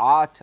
8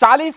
40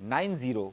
90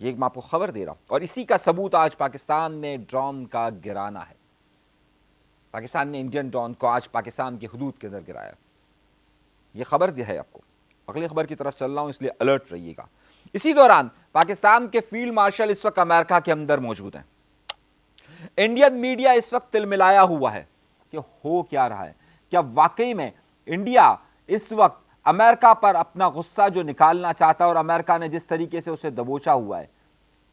یہ میں آپ کو خبر دے رہا ہوں، اور اسی کا ثبوت آج پاکستان نے ڈرون کا گرانا ہے۔ پاکستان نے انڈین ڈرون کو آج پاکستان کی حدود کے اندر گرایا۔ یہ خبر دی ہے آپ کو، اگلی خبر کی طرف چل رہا ہوں، اس لیے الرٹ رہیے گا۔ اسی دوران پاکستان کے فیلڈ مارشل اس وقت امریکہ کے اندر موجود ہیں۔ انڈین میڈیا اس وقت تلملایا ہوا ہے کہ ہو کیا رہا ہے، کیا واقعی میں انڈیا اس وقت امریکہ پر اپنا غصہ جو نکالنا چاہتا ہے، اور امریکہ نے جس طریقے سے اسے دبوچا ہوا ہے،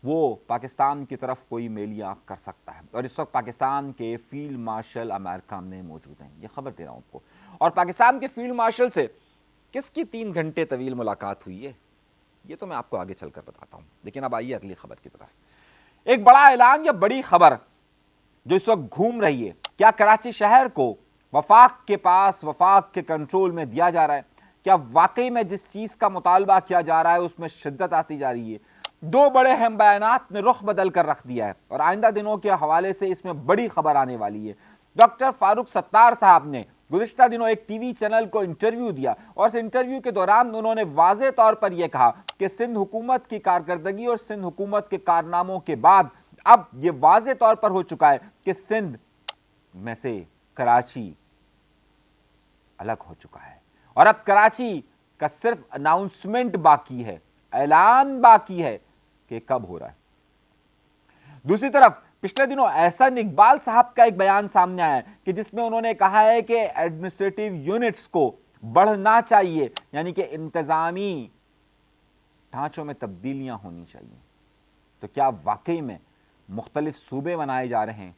وہ پاکستان کی طرف کوئی میلیاں کر سکتا ہے، اور اس وقت پاکستان کے فیلڈ مارشل امریکہ میں موجود ہیں۔ یہ خبر دے رہا ہوں آپ کو، اور پاکستان کے فیلڈ مارشل سے کس کی 3 گھنٹے طویل ملاقات ہوئی ہے، یہ تو میں آپ کو آگے چل کر بتاتا ہوں۔ لیکن اب آئیے اگلی خبر کی طرف۔ ایک بڑا اعلان یا بڑی خبر جو اس وقت گھوم رہی ہے، کیا کراچی شہر کو وفاق کے پاس، وفاق کے کنٹرول میں دیا جا رہا ہے؟ کیا واقعی میں جس چیز کا مطالبہ کیا جا رہا ہے اس میں شدت آتی جا رہی ہے؟ 2 بڑے اہم بیانات نے رخ بدل کر رکھ دیا ہے، اور آئندہ دنوں کے حوالے سے اس میں بڑی خبر آنے والی ہے۔ ڈاکٹر فاروق ستار صاحب نے گزشتہ دنوں ایک ٹی وی چینل کو انٹرویو دیا، اور اس انٹرویو کے دوران انہوں نے واضح طور پر یہ کہا کہ سندھ حکومت کی کارکردگی اور سندھ حکومت کے کارناموں کے بعد اب یہ واضح طور پر ہو چکا ہے کہ سندھ میں سے کراچی الگ ہو چکا ہے، اور اب کراچی کا صرف اناؤنسمنٹ باقی ہے، اعلان باقی ہے کہ کب ہو رہا ہے۔ دوسری طرف پچھلے دنوں احسن اقبال صاحب کا ایک بیان سامنے آیا ہے کہ جس میں انہوں نے کہا ہے کہ ایڈمنسٹریٹو یونٹس کو بڑھنا چاہیے، یعنی کہ انتظامی ڈھانچوں میں تبدیلیاں ہونی چاہیے۔ تو کیا واقعی میں مختلف صوبے بنائے جا رہے ہیں،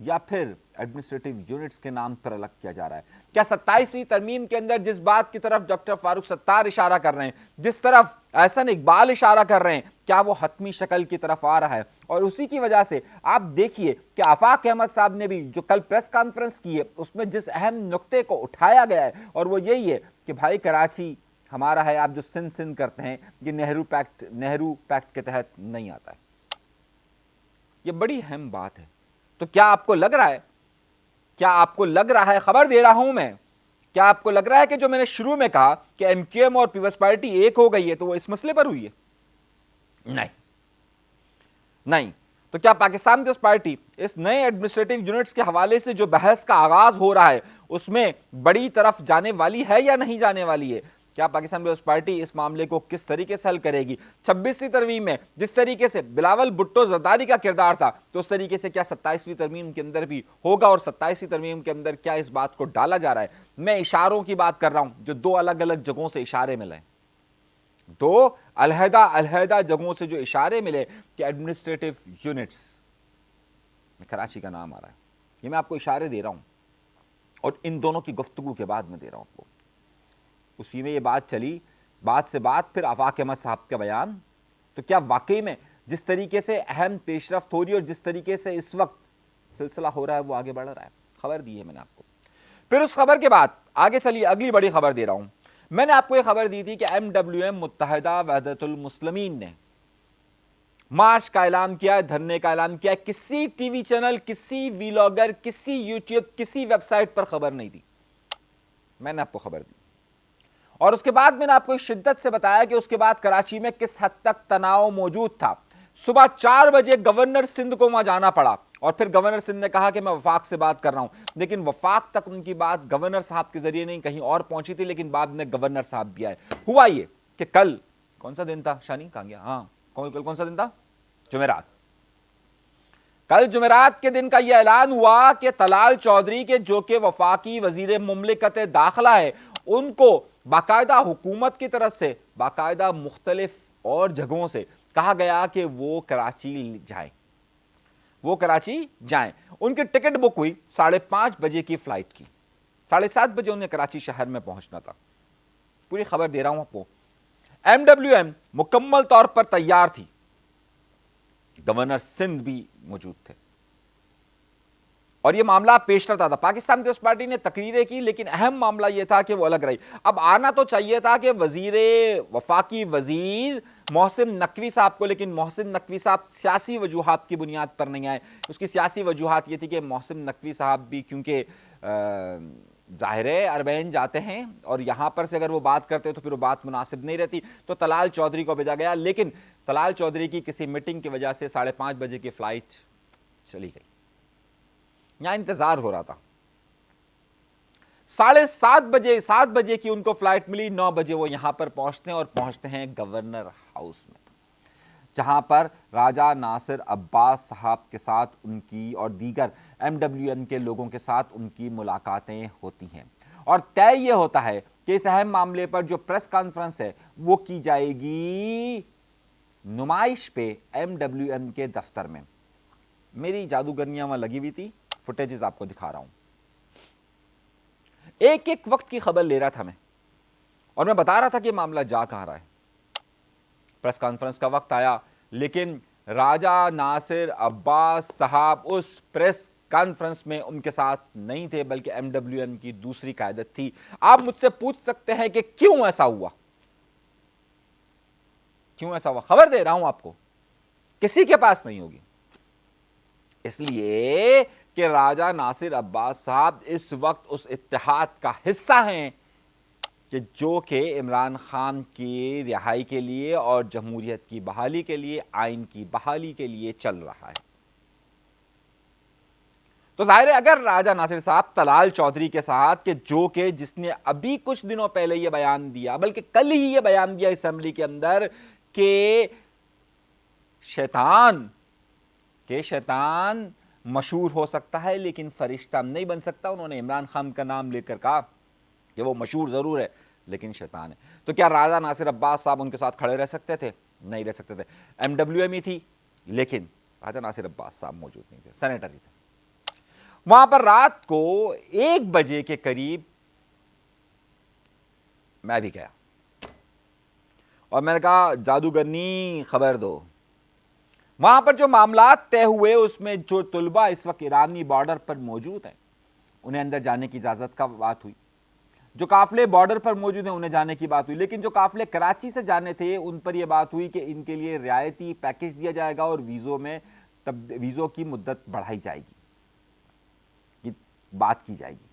یا پھر ایڈمنسٹریٹو یونٹس کے نام پر الگ کیا جا رہا ہے؟ کیا 27ویں ترمیم کے اندر جس بات کی طرف ڈاکٹر فاروق ستار اشارہ کر رہے ہیں، جس طرف احسن اقبال اشارہ کر رہے ہیں، کیا وہ حتمی شکل کی طرف آ رہا ہے؟ اور اسی کی وجہ سے آپ دیکھیے کہ آفاق احمد صاحب نے بھی جو کل پریس کانفرنس کی ہے، اس میں جس اہم نقطے کو اٹھایا گیا ہے، اور وہ یہی ہے کہ بھائی کراچی ہمارا ہے، آپ جو سندھ کرتے ہیں، یہ نہرو پیکٹ کے تحت نہیں آتا ہے۔ یہ بڑی اہم بات ہے۔ تو کیا آپ کو لگ رہا ہے، خبر دے رہا ہوں میں، کیا آپ کو لگ رہا ہے کہ جو میں نے شروع میں کہا کہ ایم کیو ایم اور پیپلز پارٹی ایک ہو گئی ہے تو وہ اس مسئلے پر ہوئی ہے؟ نہیں۔ تو کیا پاکستان پیپلز پارٹی اس نئے ایڈمنسٹریٹو یونٹس کے حوالے سے جو بحث کا آغاز ہو رہا ہے اس میں بڑی طرف جانے والی ہے یا نہیں جانے والی ہے؟ کیا پاکستان پیپلز پارٹی اس معاملے کو کس طریقے سے حل کرے گی؟ 26ویں ترمیم میں جس طریقے سے بلاول بھٹو زرداری کا کردار تھا، تو اس طریقے سے کیا 27ویں ترمیم کے اندر بھی ہوگا؟ اور 27ویں ترمیم کے اندر کیا اس بات کو ڈالا جا رہا ہے؟ میں اشاروں کی بات کر رہا ہوں، جو 2 الگ الگ جگہوں سے اشارے ملے، 2 علیحدہ جگہوں سے جو اشارے ملے کہ ایڈمنسٹریٹو یونٹس میں کراچی کا نام آ رہا ہے۔ یہ میں آپ کو اشارے دے رہا ہوں، اور ان دونوں کی گفتگو کے بعد میں دے رہا ہوں آپ کو۔ اسی میں یہ بات چلی، بات سے بات پھر آفاق احمد صاحب کا بیان۔ تو کیا واقعی میں جس طریقے سے اہم پیش رفت ہو رہی ہے اور جس طریقے سے اس وقت سلسلہ ہو رہا ہے وہ آگے بڑھ رہا ہے؟ خبر دی ہے میں نے آپ کو۔ پھر اس خبر کے بعد آگے چلیے، اگلی بڑی خبر دے رہا ہوں۔ میں نے آپ کو یہ خبر دی تھی کہ MWM متحدہ وحدت المسلمین نے مارچ کا اعلان کیا ہے، دھرنے کا اعلان کیا ہے۔ کسی ٹی وی چینل، کسی ویلاگر، کسی یوٹیوب، کسی ویب سائٹ پر خبر نہیں دی، میں نے آپ کو خبر دی۔ اور اس کے بعد میں نے آپ کو شدت سے بتایا کہ اس کے بعد کراچی میں کس حد تک تناؤ موجود تھا۔ صبح 4 بجے گورنر سندھ کو وہاں جانا پڑا، اور پھر گورنر سندھ نے کہا کہ میں وفاق سے بات کر رہا ہوں، لیکن وفاق تک ان کی بات گورنر صاحب کے ذریعے نہیں کہیں اور پہنچی تھی، لیکن بعد میں گورنر صاحب بھی آئے۔ ہوا یہ کہ کل کون سا دن تھا شانی؟ کہاں گیا؟ ہاں، کل کون سا دن تھا؟ جمعرات۔ کل جمعرات کے دن کا یہ اعلان ہوا کہ طلال چودھری کے جو کہ وفاقی وزیر مملکت داخلہ ہے، ان کو باقاعدہ حکومت کی طرف سے باقاعدہ مختلف اور جگہوں سے کہا گیا کہ وہ کراچی جائیں۔ ان کی ٹکٹ بک ہوئی 5:30 بجے کی فلائٹ کی، 7:30 بجے انہیں کراچی شہر میں پہنچنا تھا۔ پوری خبر دے رہا ہوں آپ کو۔ MWM مکمل طور پر تیار تھی، گورنر سندھ بھی موجود تھے، اور یہ معاملہ پیش رفت تھا۔ پاکستان پیپلز پارٹی نے تقریریں کی، لیکن اہم معاملہ یہ تھا کہ وہ الگ رہی۔ اب آنا تو چاہیے تھا کہ وفاقی وزیر محسن نقوی صاحب کو، لیکن محسن نقوی صاحب سیاسی وجوہات کی بنیاد پر نہیں آئے۔ اس کی سیاسی وجوہات یہ تھی کہ محسن نقوی صاحب بھی کیونکہ ظاہر ہے اربعین جاتے ہیں اور یہاں پر سے اگر وہ بات کرتے تو پھر وہ بات مناسب نہیں رہتی، تو طلال چودھری کو بھیجا گیا، لیکن طلال چودھری کی کسی میٹنگ کی وجہ سے 5:30 بجے کی فلائٹ چلی گئی، یہاں انتظار ہو رہا تھا، 7:30 بجے کی ان کو فلائٹ ملی، 9 بجے وہ یہاں پر پہنچتے ہیں اور پہنچتے ہیں گورنر ہاؤس میں، جہاں پر راجہ ناصر عباس صاحب کے ساتھ ان کی اور دیگر MWN کے لوگوں کے ساتھ ان کی ملاقاتیں ہوتی ہیں، اور طے یہ ہوتا ہے کہ اس اہم معاملے پر جو پریس کانفرنس ہے وہ کی جائے گی نمائش پہ MWN کے دفتر میں۔ میری جادوگرنیاں وہاں لگی ہوئی تھی، فوٹیجز آپ کو دکھا رہا ہوں، ایک ایک وقت کی خبر لے رہا تھا میں، اور میں بتا رہا تھا کہ معاملہ جا کہاں رہا ہے۔ پریس کانفرنس کا وقت آیا، لیکن راجہ ناصر عباس صاحب اس پریس کانفرنس میں ان کے ساتھ نہیں تھے، بلکہ MWN کی دوسری قیادت تھی۔ آپ مجھ سے پوچھ سکتے ہیں کہ کیوں ایسا ہوا؟ کیوں ایسا ہوا؟ خبر دے رہا ہوں آپ کو، کسی کے پاس نہیں ہوگی، اس لیے کہ راجہ ناصر عباس صاحب اس وقت اس اتحاد کا حصہ ہیں کہ جو کہ عمران خان کی رہائی کے لیے اور جمہوریت کی بحالی کے لیے، آئین کی بحالی کے لیے چل رہا ہے۔ تو ظاہر ہے اگر راجہ ناصر صاحب طلال چودھری کے ساتھ، کہ جو کہ جس نے ابھی کچھ دنوں پہلے یہ بیان دیا، بلکہ کل ہی یہ بیان دیا اسمبلی کے اندر کہ شیطان مشہور ہو سکتا ہے لیکن فرشتہ نہیں بن سکتا، انہوں نے عمران خان کا نام لے کر کہا کہ وہ مشہور ضرور ہے لیکن شیطان ہے، تو کیا راجہ ناصر عباس صاحب ان کے ساتھ کھڑے رہ سکتے تھے؟ نہیں رہ سکتے تھے۔ MWM ہی تھی، لیکن راجہ ناصر عباس صاحب موجود نہیں تھے، سینیٹر ہی تھے۔ وہاں پر رات کو 1 بجے کے قریب میں بھی گیا اور میں نے کہا جادوگرنی خبر دو۔ وہاں پر جو معاملات طے ہوئے اس میں جو طلبہ اس وقت ایرانی بارڈر پر موجود ہیں انہیں اندر جانے کی اجازت کا بات ہوئی، جو قافلے بارڈر پر موجود ہیں انہیں جانے کی بات ہوئی، لیکن جو قافلے کراچی سے جانے تھے ان پر یہ بات ہوئی کہ ان کے لیے رعایتی پیکج دیا جائے گا اور ویزوں کی مدت بڑھائی جائے گی، یہ بات کی جائے گی۔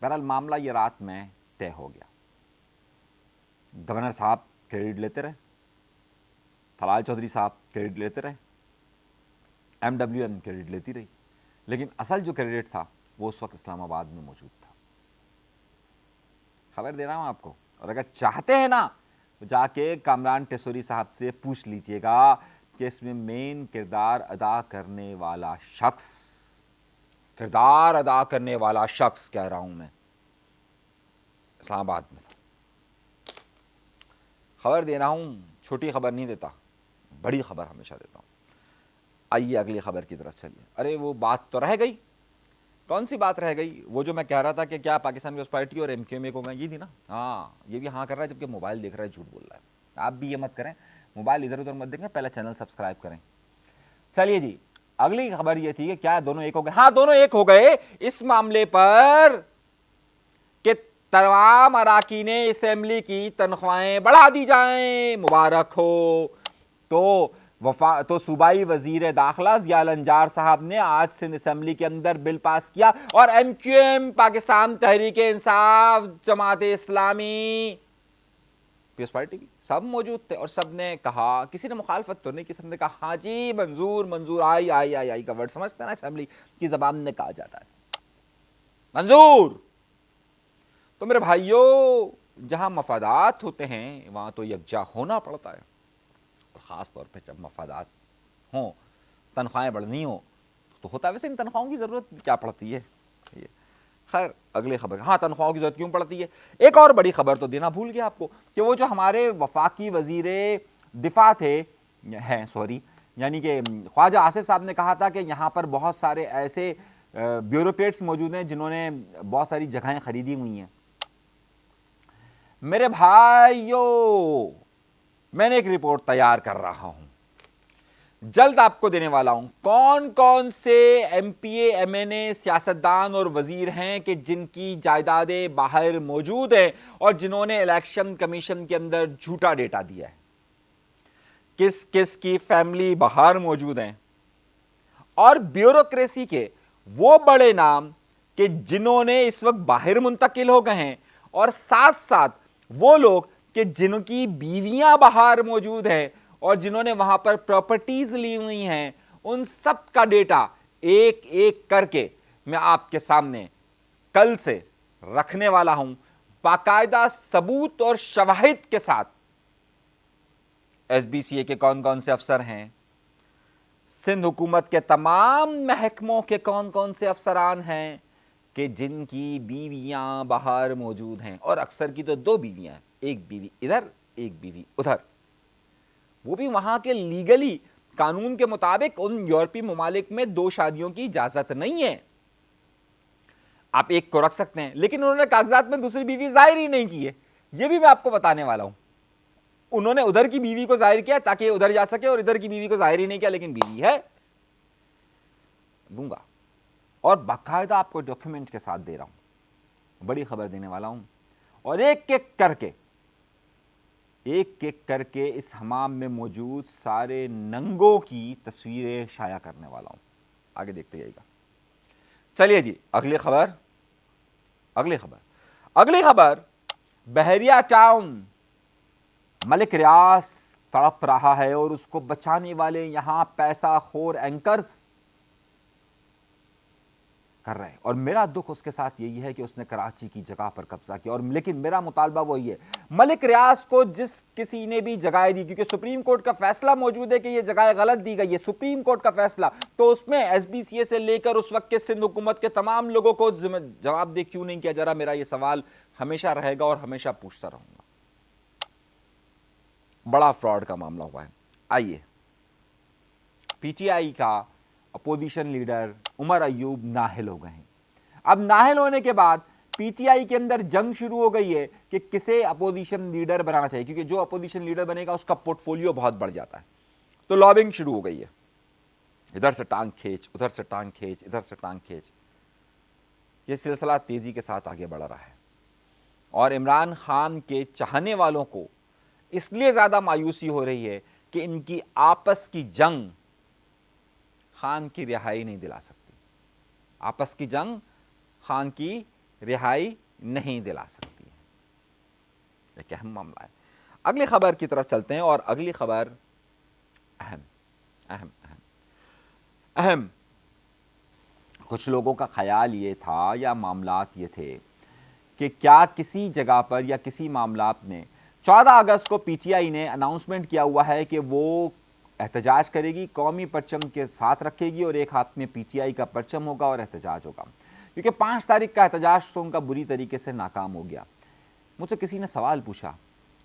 بہرحال معاملہ یہ رات میں طے ہو گیا۔ گورنر صاحب کریڈٹ لیتے رہے، طلال چودھری صاحب کریڈٹ لیتے رہے، MWN کریڈٹ لیتی رہی، لیکن اصل جو کریڈٹ تھا وہ اس وقت اسلام آباد میں موجود تھا۔ خبر دے رہا ہوں آپ کو، اور اگر چاہتے ہیں نا تو جا کے کامران ٹیسوری صاحب سے پوچھ لیجئے گا کہ اس میں مین کردار ادا کرنے والا شخص کہہ رہا ہوں میں، اسلام آباد میں تھا۔ خبر دے رہا ہوں، چھوٹی خبر نہیں دیتا، بڑی خبر ہمیشہ دیتا ہوں۔ آئیے اگلی خبر کی طرف چلیے۔ ارے وہ بات تو رہ گئی، کون سی بات رہ گئی؟ وہ جو میں کہہ رہا تھا کہ کیا پاکستان پیپلز پارٹی اور MQM کو گئی تھی نا، ہاں یہ بھی ہاں کر رہا ہے جبکہ موبائل دیکھ رہا ہے، جھوٹ بول رہا ہے۔ آپ بھی یہ مت کریں، موبائل ادھر ادھر مت دیکھیں، پہلے چینل سبسکرائب کریں۔ چلیے جی، اگلی خبر یہ تھی کہ کیا دونوں ایک ہو گئے؟ ہاں دونوں ایک ہو گئے اس معاملے پر کہ تمام اراکین اسمبلی کی تنخواہیں بڑھا دی جائیں، مبارک ہو۔ تو صوبائی وزیر داخلہ ضیاء الانجار صاحب نے آج سندھ اسمبلی کے اندر بل پاس کیا، اور MQM، Pakistan Tehreek Insaf, Jamaat Islami, Peoples party بھی سب موجود تھے، اور سب نے کہا، کسی نے مخالفت تو نہیں کی، سب نے کہا ہاں جی منظور، آئی کا ورڈ سمجھتے ہیں نا، اسمبلی کی زبان میں کہا جاتا ہے منظور۔ تو میرے بھائیوں، جہاں مفادات ہوتے ہیں وہاں تو یکجا ہونا پڑتا ہے، اور خاص طور پہ جب مفادات ہوں، تنخواہیں بڑھنی ہوں تو ہوتا ہے۔ ویسے ان تنخواہوں کی ضرورت کیا پڑتی ہے؟ خیر اگلی خبر، ہاں تنخواہوں کی ضرورت کیوں پڑتی ہے؟ ایک اور بڑی خبر تو دینا بھول گیا آپ کو، کہ وہ جو ہمارے وفاقی وزیر دفاع یعنی کہ خواجہ آصف صاحب نے کہا تھا کہ یہاں پر بہت سارے ایسے بیوروکریٹس موجود ہیں جنہوں نے بہت ساری جگہیں خریدی ہوئی ہیں۔ میرے بھائیو، میں نے ایک رپورٹ تیار کر رہا ہوں، جلد آپ کو دینے والا ہوں، کون کون سے MPA MNA سیاستدان اور وزیر ہیں کہ جن کی جائیدادیں باہر موجود ہیں اور جنہوں نے الیکشن کمیشن کے اندر جھوٹا ڈیٹا دیا ہے، کس کس کی فیملی باہر موجود ہیں، اور بیوروکریسی کے وہ بڑے نام کہ جنہوں نے اس وقت باہر منتقل ہو گئے ہیں اور ساتھ ساتھ وہ لوگ کہ جن کی بیویاں باہر موجود ہیں اور جنہوں نے وہاں پر پراپرٹیز لی ہوئی ہیں، ان سب کا ڈیٹا ایک ایک کر کے میں آپ کے سامنے کل سے رکھنے والا ہوں، باقاعدہ ثبوت اور شواہد کے ساتھ۔ ایس بی سی اے کے کون کون سے افسر ہیں، سندھ حکومت کے تمام محکموں کے کون کون سے افسران ہیں کہ جن کی بیویاں باہر موجود ہیں، اور اکثر کی تو 2 بیویاں ہیں، ایک بیوی ادھر ایک بیوی ادھر، وہ بھی وہاں کے لیگلی قانون کے مطابق ان یورپی ممالک میں 2 شادیوں کی اجازت نہیں ہے۔ آپ ایک کو رکھ سکتے ہیں، لیکن انہوں نے کاغذات میں دوسری بیوی ظاہر ہی نہیں کی ہے، یہ بھی میں آپ کو بتانے والا ہوں۔ انہوں نے ادھر کی بیوی کو ظاہر کیا تاکہ ادھر جا سکے، اور ادھر کی بیوی کو ظاہر ہی نہیں کیا، لیکن بیوی ہے۔ دوں گا اور باقاعدہ آپ کو ڈاکیومنٹ کے ساتھ دے رہا ہوں، بڑی خبر دینے والا ہوں، اور ایک ایک کر کے اس حمام میں موجود سارے ننگوں کی تصویریں شائع کرنے والا ہوں۔ آگے دیکھتے جائیے گا۔ چلیے جی، اگلی خبر بحریہ ٹاؤن ملک ریاض تڑپ رہا ہے اور اس کو بچانے والے یہاں پیسہ خور اینکرز کر رہے ہیں، اور میرا دکھ اس کے ساتھ یہی ہے کہ اس نے کراچی کی جگہ پر قبضہ کیا، اور لیکن میرا مطالبہ وہی ہے، ملک ریاض کو جس کسی نے بھی جگہ دی، کیونکہ سپریم کورٹ کا فیصلہ موجود ہے کہ یہ جگہ غلط دی گئی ہے، سپریم کورٹ کا فیصلہ، تو اس میں ایس بی سی اے سے لے کر اس وقت کے سندھ حکومت کے تمام لوگوں کو جواب دہ کیوں نہیں کیا جا رہا؟ میرا یہ سوال ہمیشہ رہے گا اور ہمیشہ پوچھتا رہوں گا۔ بڑا فراڈ کا معاملہ ہوا ہے۔ آئیے، پی ٹی آئی کا اپوزیشن لیڈر عمر ایوب نااہل ہو گئے ہیں۔ اب نااہل ہونے کے بعد پی ٹی آئی کے اندر جنگ شروع ہو گئی ہے کہ کسے اپوزیشن لیڈر بنانا چاہیے، کیونکہ جو اپوزیشن لیڈر بنے گا اس کا پورٹ فولیو بہت بڑھ جاتا ہے، تو لابنگ شروع ہو گئی ہے، ادھر سے ٹانگ کھینچ، ادھر سے ٹانگ کھینچ، ادھر سے ٹانگ کھینچ، یہ سلسلہ تیزی کے ساتھ آگے بڑھ رہا ہے، اور عمران خان کے چاہنے والوں کو اس لیے زیادہ مایوسی ہو رہی ہے کہ ان کی آپس کی جنگ خان کی رہائی نہیں دلا سکتی، آپس کی جنگ خان کی رہائی نہیں دلا سکتی ہے۔ ایک اہم معاملہ ہے۔ اگلی خبر کی طرف چلتے ہیں، اور اگلی خبر اہم اہم اہم اہم کچھ لوگوں کا خیال یہ تھا یا معاملات یہ تھے کہ کیا کسی جگہ پر یا کسی معاملات میں 14 اگست کو پی ٹی آئی نے اناؤنسمنٹ کیا ہوا ہے کہ وہ احتجاج کرے گی، قومی پرچم کے ساتھ رکھے گی، اور ایک ہاتھ میں پی ٹی آئی کا پرچم ہوگا اور احتجاج ہوگا، کیونکہ 5 تاریخ کا احتجاج تو ان کا بری طریقے سے ناکام ہو گیا۔ مجھ سے کسی نے سوال پوچھا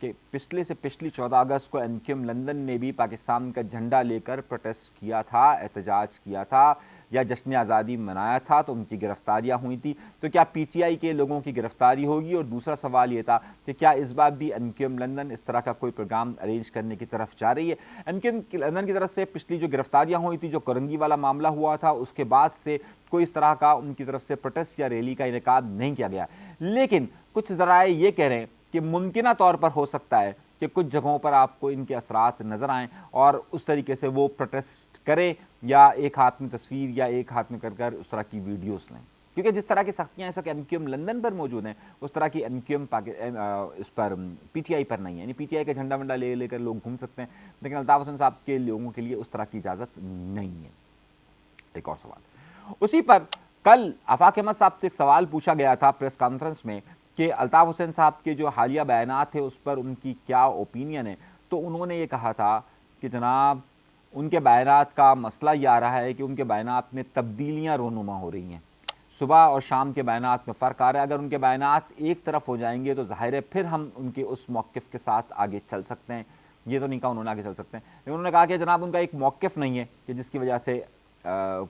کہ پچھلی 14 اگست کو این کیو ایم لندن نے بھی پاکستان کا جھنڈا لے کر پروٹیسٹ کیا تھا، احتجاج کیا تھا یا جشن آزادی منایا تھا، تو ان کی گرفتاریاں ہوئی تھی، تو کیا پی ٹی آئی کے لوگوں کی گرفتاری ہوگی؟ اور دوسرا سوال یہ تھا کہ کیا اس بار بھی این کیو ایم لندن اس طرح کا کوئی پروگرام ارینج کرنے کی طرف جا رہی ہے؟ این کیو ایم لندن کی طرف سے پچھلی جو گرفتاریاں ہوئی تھی، جو کرنگی والا معاملہ ہوا تھا، اس کے بعد سے کوئی اس طرح کا ان کی طرف سے پروٹیسٹ یا ریلی کا انعقاد نہیں کیا گیا، لیکن کچھ ذرائع یہ کہہ رہے ہیں کہ ممکنہ طور پر ہو سکتا ہے کہ کچھ جگہوں پر آپ کو ان کے اثرات نظر آئیں اور اس طریقے سے وہ پروٹیسٹ کرے، یا ایک ہاتھ میں تصویر یا ایک ہاتھ میں کر اس طرح کی ویڈیوز لیں، کیونکہ جس طرح کی سختیاں اس وقت این کیو ایم لندن پر موجود ہیں اس طرح کی این کیو ایم اس پر پی ٹی آئی پر نہیں ہے۔ یعنی پی ٹی آئی کا جھنڈا ونڈا لے کر لوگ گھوم سکتے ہیں، لیکن الطاف حسین صاحب کے لوگوں کے لیے اس طرح کی اجازت نہیں ہے۔ ایک اور سوال اسی پر، کل آفاق احمد صاحب سے ایک سوال پوچھا گیا تھا پریس کانفرنس میں کہ الطاف حسین صاحب کے جو حالیہ بیانات ہیں اس پر ان کی کیا اوپینین ہے، تو انہوں نے یہ کہا تھا کہ جناب ان کے بیانات کا مسئلہ یہ آ رہا ہے کہ ان کے بیانات میں تبدیلیاں رونما ہو رہی ہیں، صبح اور شام کے بیانات میں فرق آ رہا ہے، اگر ان کے بیانات ایک طرف ہو جائیں گے تو ظاہر ہے پھر ہم ان کے اس موقف کے ساتھ آگے چل سکتے ہیں۔ یہ تو نہیں کہا انہوں نے آگے چل سکتے ہیں، لیکن انہوں نے کہا کہ جناب ان کا ایک موقف نہیں ہے کہ جس کی وجہ سے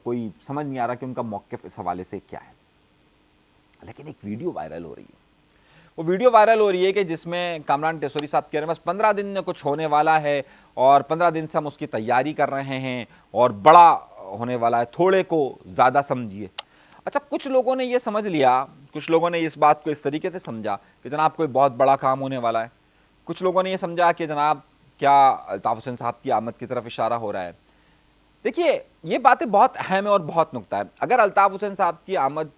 کوئی سمجھ نہیں آ رہا کہ ان کا موقف اس حوالے سے کیا ہے۔ لیکن ایک ویڈیو وائرل ہو رہی ہے، وہ ویڈیو وائرل ہو رہی ہے کہ جس میں کامران ٹیسوری صاحب کہہ رہے ہیں بس 15 دن میں کچھ ہونے والا ہے، اور 15 دن سے ہم اس کی تیاری کر رہے ہیں، اور بڑا ہونے والا ہے، تھوڑے کو زیادہ سمجھیے۔ اچھا، کچھ لوگوں نے یہ سمجھ لیا، کچھ لوگوں نے اس بات کو اس طریقے سے سمجھا کہ جناب کوئی بہت بڑا کام ہونے والا ہے، کچھ لوگوں نے یہ سمجھا کہ جناب کیا الطاف حسین صاحب کی آمد کی طرف اشارہ ہو رہا ہے۔ دیکھیے، یہ باتیں بہت اہم ہیں اور بہت نکتہ ہے۔ اگر الطاف حسین صاحب کی آمد